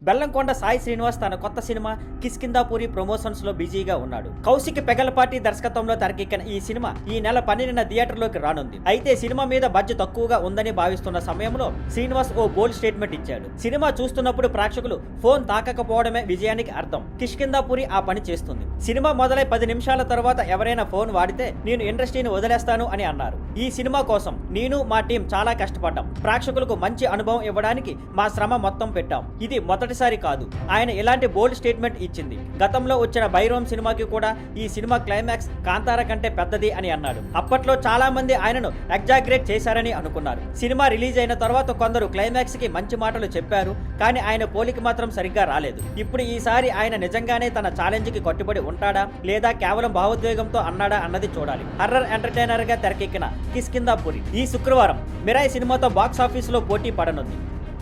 బెల్లంకొండ సాయి శ్రీనివాస్ తన కొత్త cinema కిష్కింధాపురి promotions లో బిజీగా ఉన్నాడు. కౌశిక్ పెగలపాటి దర్శకత్వంలో తెరకెక్కిన ఈ సినిమా ఈ నెల 12న థియేటర్లోకి రానుంది. అయితే సినిమా మీద బడ్జెట్ తక్కువగా ఉందని భావిస్తున్న సమయంలో శ్రీనివాస్ ఓ బోల్డ్ స్టేట్మెంట్ ఇచ్చాడు. సినిమా చూస్తున్నప్పుడు ప్రేక్షకులు ఫోన్ తాకకపోవడమే విజయానికి అర్థం. కిష్కింధాపురి ఆ పని చేస్తుంది. సినిమా మొదలై 10 నిమిషాల తర్వాత ఎవరైనా ఫోన్ వాడితే నేను ఇండస్ట్రీని వదిలేస్తాను అని అన్నారు. ఈ సినిమా కోసం నేను మా టీం చాలా కష్టపడ్డాం. ప్రేక్షకులకు మంచి అనుభవం ఇవ్వడానికి మా శ్రమ మొత్తం పెట్టాం. ఇది మొదటిసారి కాదు. ఆయన ఇలాంటి బోల్డ్ స్టేట్మెంట్ ఇచ్చింది. గతంలో వచ్చిన బైరోమ్ సినిమాకి కూడా ఈ సినిమా క్లైమాక్స్ కాంతార కంటే పెద్దది అని అన్నాడు. అప్పట్లో చాలా మంది ఆయనను ఎగ్జాగ్రేట్ చేశారని అనుకున్నారు. సినిమా రిలీజ్ అయిన తర్వాత కొందరు క్లైమాక్స్ కి మంచి మాటలు చెప్పారు, కానీ ఆయన పోలిక మాత్రం సరిగ్గా రాలేదు. ఇప్పుడు ఈసారి ఆయన నిజంగానే తన ఛాలెంజ్ కి కట్టుబడి ఉంటాడా లేదా కేవలం భావోద్వేగంతో అన్నాడా అన్నది చూడాలి. హర్రర్ ఎంటర్టైనర్ గా తెరకెక్కిన కిష్కింధాపురి ఈ శుక్రవారం మిరాయి సినిమాతో బాక్స్ ఆఫీస్ లో పోటీ పడనుంది.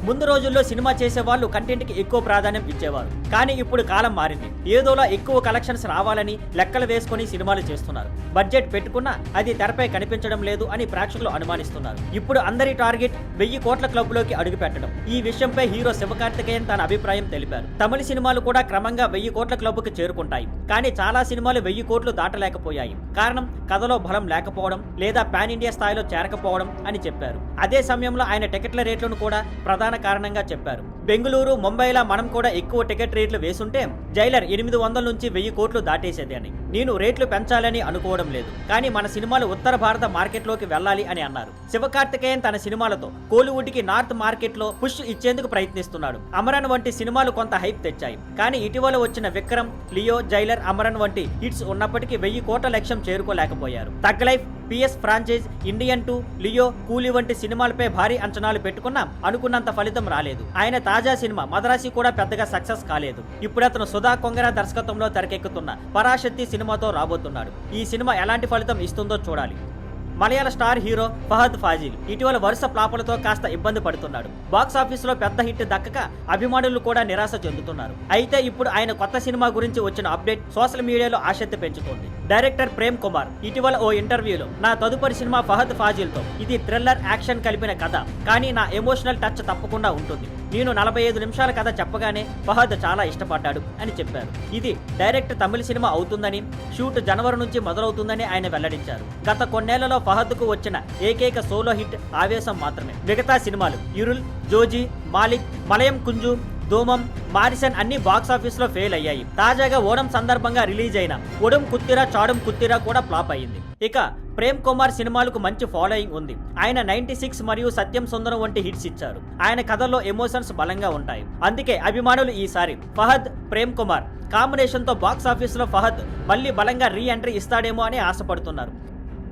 ముందు రోజుల్లో సినిమా చేసేవాళ్ళు కంటెంట్ కి ఎక్కువ ప్రాధాన్యం ఇచ్చేవారు. కానీ ఇప్పుడు కాలం మారింది. ఏదోలా ఎక్కువ కలెక్షన్స్ రావాలని లెక్కలు వేసుకుని సినిమాలు చేస్తున్నారు. బడ్జెట్ పెట్టుకున్నా అది తెరపై కనిపించడం లేదు అని ప్రేక్షకులు అనుమానిస్తున్నారు. ఇప్పుడు అందరి టార్గెట్ 1000 కోట్ల క్లబ్ లోకి అడుగు పెట్టడం. ఈ విషయంపై హీరో శివకార్తికేయన్ తన అభిప్రాయం తెలిపారు. తమిళ సినిమాలు కూడా క్రమంగా 1000 కోట్ల క్లబ్ కు చేరుకుంటాయి. కానీ చాలా సినిమాలు 1000 కోట్లు దాటలేకపోయాయి. కారణం కథలో బలం లేకపోవడం లేదా పాన్ ఇండియా స్థాయిలో చేరకపోవడం అని చెప్పారు. అదే సమయంలో ఆయన టికెట్ల రేట్లను కూడా ప్రధాన కారణంగా చెప్పారు. బెంగళూరు, ముంబైలా మనం కూడా ఎక్కువ టికెట్ రేట్లు వేసుంటే జైలర్ 800 నుంచి 1000 కోట్లు దాటేసేది అని. నేను రేట్లు పెంచాలని అనుకోవడం లేదు, కానీ మన సినిమాలు ఉత్తర భారత మార్కెట్ లోకి వెళ్ళాలి అని అన్నారు. శివకార్తికేయన్ తన సినిమాలతో కోలీవుడ్ కి నార్త్ మార్కెట్ లో పుష్ ఇచ్చేందుకు ప్రయత్నిస్తున్నాడు. అమరన్ వంటి సినిమాలు కొంత హైప్ తెచ్చాయి. కానీ ఇటీవల వచ్చిన విక్రమ్, లియో, జైలర్, అమరన్ వంటి హిట్స్ ఉన్నప్పటికీ 1000 కోట్ల లక్ష్యం చేరుకోలేకపోయారు. Thug Life, PS franchise, Indian 2, Leo, Coolie వంటి సినిమాలపై భారీ అంచనాలు పెట్టుకున్నా అనుకున్నంత ఫలితం రాలేదు. ఆయన తాజా సినిమా మదరాసి కూడా పెద్దగా సక్సెస్ కాలేదు. ఇప్పుడు అతను సుధా కొంగర దర్శకత్వంలో తెరకెక్కుతున్న పరాశక్తి సినిమాతో రాబోతున్నాడు. ఈ సినిమా ఎలాంటి ఫలితం ఇస్తుందో చూడాలి. మలయాళ స్టార్ హీరో ఫహద్ ఫాజిల్ ఇటీవల వరుస ఫ్లాపులతో కాస్త ఇబ్బంది పడుతున్నాడు. బాక్స్ ఆఫీస్ లో పెద్ద హిట్ దక్కక అభిమానులు కూడా నిరాశ చెందుతున్నారు. అయితే ఇప్పుడు ఆయన కొత్త సినిమా గురించి వచ్చిన అప్డేట్ సోషల్ మీడియాలో ఆసక్తి పెంచుతోంది. డైరెక్టర్ ప్రేమ్ కుమార్ ఇటీవల ఓ ఇంటర్వ్యూలో నా తదుపరి సినిమా ఫహద్ ఫాజిల్ తో ఇది థ్రిల్లర్ యాక్షన్ కలిపిన కథ, కానీ నా ఎమోషనల్ టచ్ తప్పకుండా ఉంటుంది. నేను 45 నిమిషాల కథ చెప్పగానే ఫహద్ చాలా ఇష్టపడ్డాడు అని చెప్పారు. ఇది డైరెక్ట్ తమిళ సినిమా అవుతుందని, షూట్ జనవరి నుంచి మొదలవుతుందని ఆయన వెల్లడించారు. గత కొన్నేళ్లలో ఫహద్ కు వచ్చిన ఏకైక సోలో హిట్ ఆవేశం మాత్రమే. మిగతా సినిమాలు ఇరుల్, జోజీ, మాలిక్, మలయం కుంజు, ధూమం, మారిసన్ అన్ని బాక్స్ ఆఫీస్ లో ఫెయిల్ అయ్యాయి. తాజాగా ఓణం సందర్భంగా రిలీజ్ అయిన ఒడుం కుత్తిరా చాడుం కుత్తిరా కూడా ఫ్లాప్ అయ్యింది. ఇక ప్రేమ్ కుమార్ సినిమాలకు మంచి ఫాలోయింగ్ ఉంది. ఆయన 96 మరియు సత్యం సుందరం వంటి హిట్స్ ఇచ్చారు. ఆయన కథల్లో ఎమోషన్స్ బలంగా ఉంటాయి. అందుకే అభిమానులు ఈసారి ఫహద్, ప్రేమ్ కుమార్ కాంబినేషన్ తో బాక్స్ ఆఫీస్ లో ఫహద్ మళ్ళీ బలంగా రీ ఎంట్రీ ఇస్తాడేమో అని ఆశపడుతున్నారు.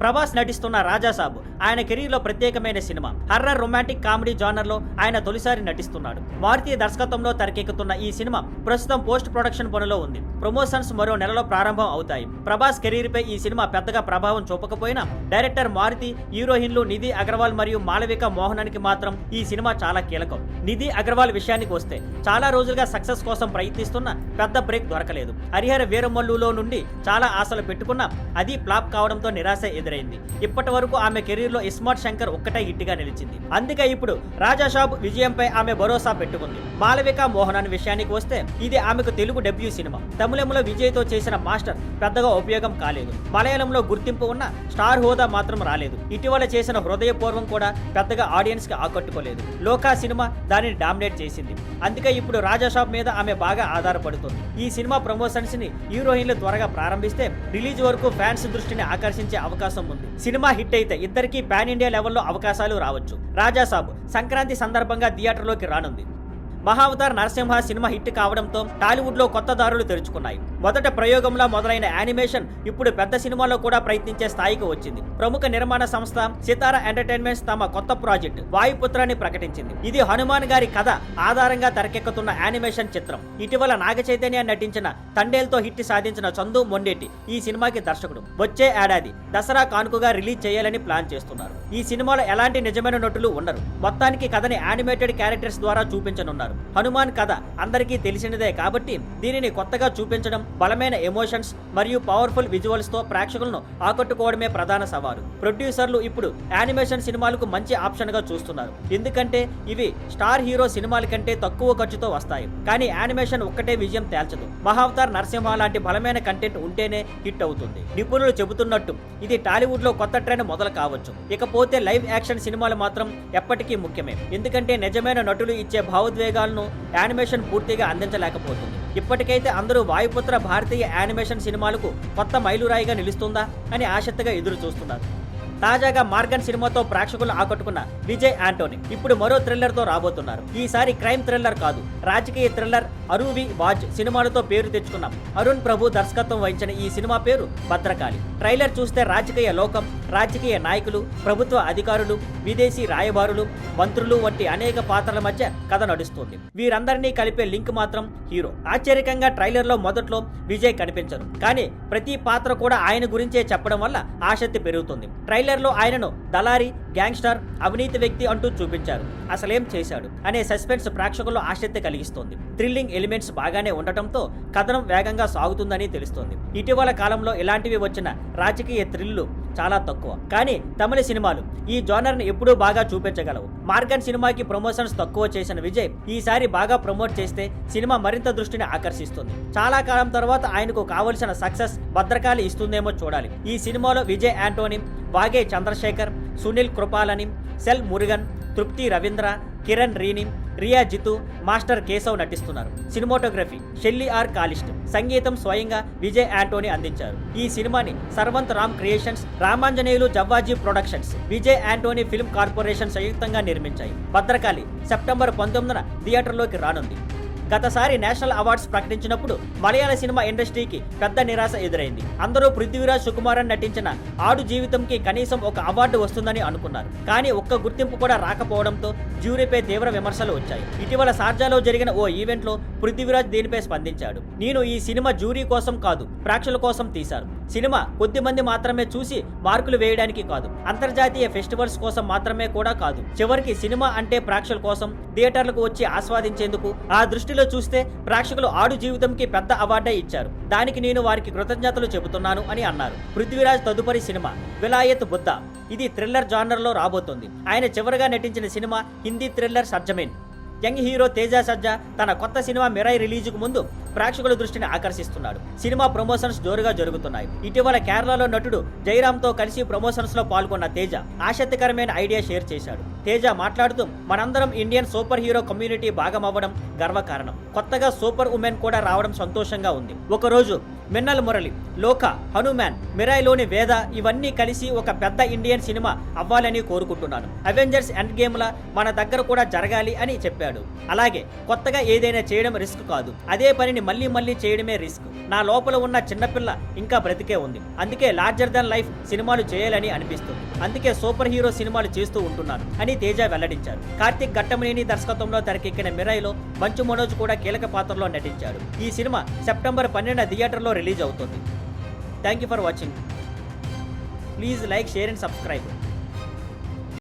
ప్రభాస్ నటిస్తున్న రాజాసాబ్ ఆయన కెరీర్ లో ప్రత్యేకమైన cinema. Horror romantic comedy genre లో ఆయన తొలిసారి నటిస్తున్నాడు. మారుతి దర్శకత్వంలో తెరకెక్కుతున్న ఈ సినిమా ప్రస్తుతం పోస్ట్ ప్రొడక్షన్ పనిలో ఉంది. ప్రమోషన్స్ మరో నెలలో ప్రారంభం అవుతాయి. ప్రభాస్ కెరీర్ పై ఈ సినిమా పెద్దగా ప్రభావం చూపకపోయినా డైరెక్టర్ మారుతి, హీరోయిన్లు నిధి అగర్వాల్ మరియు మాళవిక మోహనానికి మాత్రం ఈ సినిమా చాలా కీలకం. నిధి అగర్వాల్ విషయానికి వస్తే చాలా రోజులుగా సక్సెస్ కోసం ప్రయత్నిస్తున్న పెద్ద బ్రేక్ దొరకలేదు. హరిహర వీరమల్లులో నుండి చాలా ఆశలు పెట్టుకున్నా అది ఫ్లాప్ కావడంతో నిరాశ ఎదురైంది. ఇప్పటి వరకు ఆమె కెరీర్ లో ఇస్మార్ట్ శంకర్ ఒక్కటే హిట్ గా నిలిచింది. అందుకే ఇప్పుడు రాజాసాబ్ విజయంపై ఆమె భరోసా పెట్టుకుంది. మాళవిక మోహనాన్ విషయానికి వస్తే ఇది ఆమెకు తెలుగు డెబ్యూ సినిమా. తమిళంలో విజయ్ తో చేసిన మాస్టర్ పెద్దగా ఉపయోగం కాలేదు. మలయాళంలో గుర్తింపు ఉన్న స్టార్ హోదా మాత్రం రాలేదు. ఇటీవల చేసిన హృదయపూర్వం కూడా పెద్దగా ఆడియన్స్ కి ఆకట్టుకోలేదు. లోకా సినిమా దానిని డామినేట్ చేసింది. అందుకే ఇప్పుడు రాజాసాబ్ మీద ఆమె బాగా ఆధారపడుతుంది. ఈ సినిమా ప్రమోషన్స్ ని హీరోయిన్లు త్వరగా ప్రారంభిస్తే రిలీజ్ వరకు ఫ్యాన్స్ దృష్టిని ఆకర్షించే అవకాశం ఉంది. సినిమా హిట్ అయితే ఇద్దరికి పాన్ ఇండియా లెవెల్లో అవకాశాలు రావచ్చు. రాజాసాబ్ సంక్రాంతి సందర్భంగా థియేటర్లోకి రానుంది. మహావతార్ నరసింహ సినిమా హిట్ కావడంతో టాలీవుడ్ లో కొత్త దారులు తెరుచుకున్నాయి. మొదట ప్రయోగంలా మొదలైన యానిమేషన్ ఇప్పుడు పెద్ద సినిమాలో కూడా ప్రయత్నించే స్థాయికి వచ్చింది. ప్రముఖ నిర్మాణ సంస్థ సితారా ఎంటర్టైన్మెంట్స్ తమ కొత్త ప్రాజెక్ట్ వాయుపుత్రాన్ని ప్రకటించింది. ఇది హనుమాన్ గారి కథ ఆధారంగా తెరకెక్కుతున్న యానిమేషన్ చిత్రం. ఇటీవల నాగ చైతన్య నటించిన తండేల్తో హిట్ సాధించిన చందు మొండేటి ఈ సినిమాకి దర్శకుడు. వచ్చే ఏడాది దసరా కానుకగా రిలీజ్ చేయాలని ప్లాన్ చేస్తున్నారు. ఈ సినిమాలో ఎలాంటి నిజమైన నటులు ఉండరు. మొత్తానికి కథని యానిమేటెడ్ క్యారెక్టర్స్ ద్వారా చూపించనున్నారు. చేస్తున్నారు. హనుమాన్ కథ అందరికీ తెలిసినదే కాబట్టి దీనిని కొత్తగా చూపించడం, బలమైన ఎమోషన్స్ మరియు పవర్ఫుల్ విజువల్స్ తో ప్రేక్షకులను ఆకట్టుకోవడమే ప్రధాన సవాలు. ప్రొడ్యూసర్లు ఇప్పుడు యానిమేషన్ సినిమాలకు మంచి ఆప్షన్ గా చూస్తున్నారు, ఎందుకంటే ఇవి స్టార్ హీరో సినిమాల కంటే తక్కువ ఖర్చుతో వస్తాయి. కానీ యానిమేషన్ ఒక్కటే విజయం తేల్చదు. మహావతార్ నరసింహ లాంటి బలమైన కంటెంట్ ఉంటేనే హిట్ అవుతుంది. నిపుణులు చెబుతున్నట్టు ఇది టాలీవుడ్ లో కొత్త ట్రెండ్ మొదలు కావచ్చు. ఇకపోతే లైవ్ యాక్షన్ సినిమాలు మాత్రం ఎప్పటికీ ముఖ్యమే, ఎందుకంటే నిజమైన నటులు ఇచ్చే భావోద్వేగాలను యానిమేషన్ పూర్తిగా అందించలేకపోతుంది. ఇప్పటికైతే అందరూ వాయుపుత్ర భారతీయ యానిమేషన్ సినిమాలకు కొత్త మైలురాయిగా నిలుస్తుందా అని ఆసక్తిగా ఎదురు చూస్తున్నారు. తాజాగా మార్గన్ సినిమాతో ప్రేక్షకులను ఆకట్టుకున్న విజయ్ ఆంటోనీ ఇప్పుడు మరో థ్రిల్లర్ తో రాబోతున్నారు. ఈసారి క్రైమ్ థ్రిల్లర్ కాదు, రాజకీయ థ్రిల్లర్ అరువి వాజ్ సినిమాలతో పేరు తెచ్చుకున్నాం. అరుణ్ ప్రభు దర్శకత్వం వహించిన ఈ సినిమా పేరు భద్రకాళి. ట్రైలర్ చూస్తే రాజకీయ లోకం, రాజకీయ నాయకులు, ప్రభుత్వ అధికారులు, విదేశీ రాయబారులు, మంత్రులు వంటి అనేక పాత్రల మధ్య కథ నడుస్తుంది. వీరందరినీ కలిపే లింక్ మాత్రం హీరో. ఆశ్చర్యకంగా ట్రైలర్ లో మొదట్లో విజయ్ కనిపించరు, కానీ ప్రతి పాత్ర కూడా ఆయన గురించే చెప్పడం వల్ల ఆసక్తి పెరుగుతుంది. ట్రైలర్ లో ఆయనను దళారి, గ్యాంగ్స్టర్, అవినీతి వ్యక్తి అంటూ చూపించారు. అసలేం చేశాడు అనే సస్పెన్స్ ప్రేక్షకుల్లో ఆసక్తి కలిగిస్తుంది. థ్రిల్లింగ్ ఎలిమెంట్స్ బాగానే ఉండటంతో కథనం వేగంగా సాగుతుందని తెలుస్తోంది. ఇటీవల కాలంలో ఇలాంటివి వచ్చిన రాజకీయ థ్రిల్లు చాలా తక్కువ, కానీ తమిళ సినిమాలు ఈ జోనర్ ని ఎప్పుడూ బాగా చూపించగలవు. మార్గన్ సినిమాకి ప్రమోషన్స్ తక్కువ చేసిన విజయ్ ఈసారి బాగా ప్రమోట్ చేస్తే సినిమా మరింత దృష్టిని ఆకర్షిస్తుంది. చాలా కాలం తర్వాత ఆయనకు కావలసిన సక్సెస్ భద్రకాళి ఇస్తుందేమో చూడాలి. ఈ సినిమాలో విజయ్ ఆంటోనీ, వాగే చంద్రశేఖర్, సునీల్ కృపాలని, సెల్ మురుగన్, తృప్తి రవీంద్ర, కిరణ్ రీని, రియా జితు, మాస్టర్ కేశవ్ నటిస్తున్నారు. సినిమాటోగ్రఫీ షెల్లీ ఆర్ కాలిస్ట్, సంగీతం స్వయంగా విజయ్ ఆంటోనీ అందించారు. ఈ సినిమాని Sarvanth Ram creations, Ramanjaneyulu Javvaji productions, Vijay Antony film corporation సంయుక్తంగా నిర్మించాయి. భద్రకాళి సెప్టెంబర్ 19న థియేటర్లోకి రానుంది. గతసారి నేషనల్ అవార్డ్స్ ప్రకటించినప్పుడు మలయాళ సినిమా ఇండస్ట్రీకి పెద్ద నిరాశ ఎదురైంది. అందరూ పృథ్వీరాజ్ సుకుమారన్ నటించిన ఆడు జీవితంకి కనీసం ఒక అవార్డు వస్తుందని అనుకున్నారు, కానీ ఒక్క గుర్తింపు కూడా రాకపోవడంతో జ్యూరీపై తీవ్ర విమర్శలు వచ్చాయి. ఇటీవల షార్జాలో జరిగిన ఓ ఈవెంట్ లో పృథ్వీరాజ్ దీనిపై స్పందించాడు. నేను ఈ సినిమా జ్యూరీ కోసం కాదు, ప్రేక్షకుల కోసం తీశారు. సినిమా కొద్ది మంది మాత్రమే చూసి మార్కులు వేయడానికి కాదు, అంతర్జాతీయ ఫెస్టివల్స్ కోసం మాత్రమే కూడా కాదు. చివరికి సినిమా అంటే ప్రేక్షకుల కోసం థియేటర్లకు వచ్చి ఆస్వాదించేందుకు. ఆ దృష్టిలో చూస్తే ప్రేక్షకులు ఆడు జీవితంకి పెద్ద అవార్డే ఇచ్చారు. దానికి నేను వారికి కృతజ్ఞతలు చెబుతున్నాను అని అన్నారు. పృథ్వీరాజ్ తదుపరి సినిమా విలాయత్ బుద్ధ. ఇది థ్రిల్లర్ జానర్ లో రాబోతుంది. ఆయన చివరగా నటించిన సినిమా Hindi thriller Sarzameen. Young hero Teja Sajja తన కొత్త సినిమా మిరాయ్ రిలీజుకు ముందు ప్రేక్షకుల దృష్టిని ఆకర్షిస్తున్నాడు. సినిమా ప్రమోషన్స్ జోరుగా జరుగుతున్నాయి. ఇటీవల కేరళలో నటుడు జయరామ్తో కలిసి ప్రమోషన్స్ లో పాల్గొన్న తేజ ఆసక్తికరమైన ఐడియా షేర్ చేశాడు. తేజ మాట్లాడుతూ, మనందరం ఇండియన్ సూపర్ హీరో కమ్యూనిటీ భాగం అవ్వడం గర్వకారణం. కొత్తగా సూపర్ ఉమెన్ కూడా రావడం సంతోషంగా ఉంది. ఒకరోజు మిన్నల్ మురళి, లోక, హనుమాన్, మిరాయ్లోని వేద ఇవన్నీ కలిసి ఒక పెద్ద ఇండియన్ సినిమా అవ్వాలని కోరుకుంటున్నాను. అవెంజర్స్ ఎండ్ గేమ్ లా మన దగ్గర కూడా జరగాలి అని చెప్పాడు. అలాగే కొత్తగా ఏదైనా చేయడం రిస్క్ కాదు, అదే పనిని మళ్ళీ చేయడమే రిస్క్. నా లోపల ఉన్న చిన్నపిల్ల ఇంకా బ్రతికే ఉంది, అందుకే లార్జర్ దెన్ లైఫ్ సినిమాలు చేయాలని అనిపిస్తుంది. అందుకే సూపర్ హీరో సినిమాలు చేస్తూ ఉంటున్నాను అని తేజ వెల్లడించారు. కార్తిక్ ఘట్టమనేని దర్శకత్వంలో తెరకెక్కిన మిరాయ్లో మంచు మనోజ్ కూడా కీలక పాత్రలో నటించాడు. ఈ సినిమా సెప్టెంబర్ 12న థియేటర్లో రిలీజ్ అవుతుంది. Thank you for watching. Please like, share and subscribe.